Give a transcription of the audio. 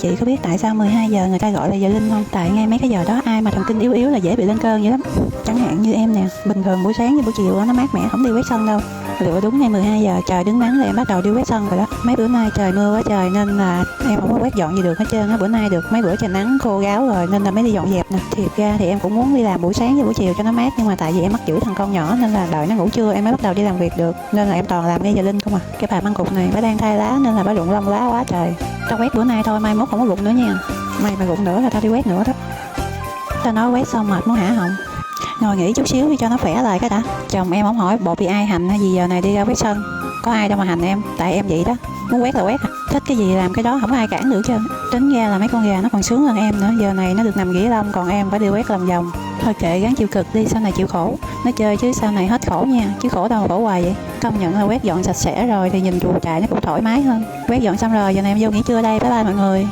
chị có biết tại sao 12 giờ người ta gọi là giờ linh không? Tại ngay mấy cái giờ đó ai mà thần kinh yếu yếu là dễ bị lên cơn vậy lắm. Chẳng hạn như em nè, bình thường buổi sáng với buổi chiều nó mát mẻ không đi quét sân đâu. Lựa đúng ngay 12 giờ trời đứng nắng là em bắt đầu đi quét sân rồi đó. Mấy bữa nay trời mưa quá trời nên là em không có quét dọn gì được hết trơn á. Bữa nay được mấy bữa trời nắng khô ráo rồi nên là mới đi dọn dẹp nè. Thiệt ra thì em cũng muốn đi làm buổi sáng với buổi chiều cho nó mát, nhưng mà tại vì em mắc chửi thằng con nhỏ nên là đợi nó ngủ trưa em mới bắt đầu đi làm việc được, nên là em toàn làm ngay giờ linh không à. Cái bà măng cụt này bà đang thay lá nên là bà rụng lông lá quá trời. Tao quét bữa nay thôi, mai mốt không có rụng nữa nha. Mày mà rụng nữa là tao đi quét nữa đó. Tao nói quét xong mệt muốn hả họng. Ngồi nghỉ chút xíu đi cho nó khỏe lại cái đã. Chồng em không hỏi bộ bị ai hành hay gì giờ này đi ra quét sân. Có ai đâu mà hành em, tại em vậy đó. Muốn quét là quét à. Thích cái gì làm cái đó, không có ai cản được chứ. Tính ra là mấy con gà nó còn sướng hơn em nữa. Giờ này nó được nằm ghĩa lông, còn em phải đi quét lòng vòng. Thôi kệ, gắng chịu cực đi, sau này chịu khổ. Nó chơi chứ sau này hết khổ nha. Chứ khổ đâu mà khổ hoài vậy. Công nhận là quét dọn sạch sẽ rồi thì nhìn chuồng trại nó cũng thoải mái hơn. Quét dọn xong rồi, giờ này em vô nghỉ trưa đây. Bye bye mọi người.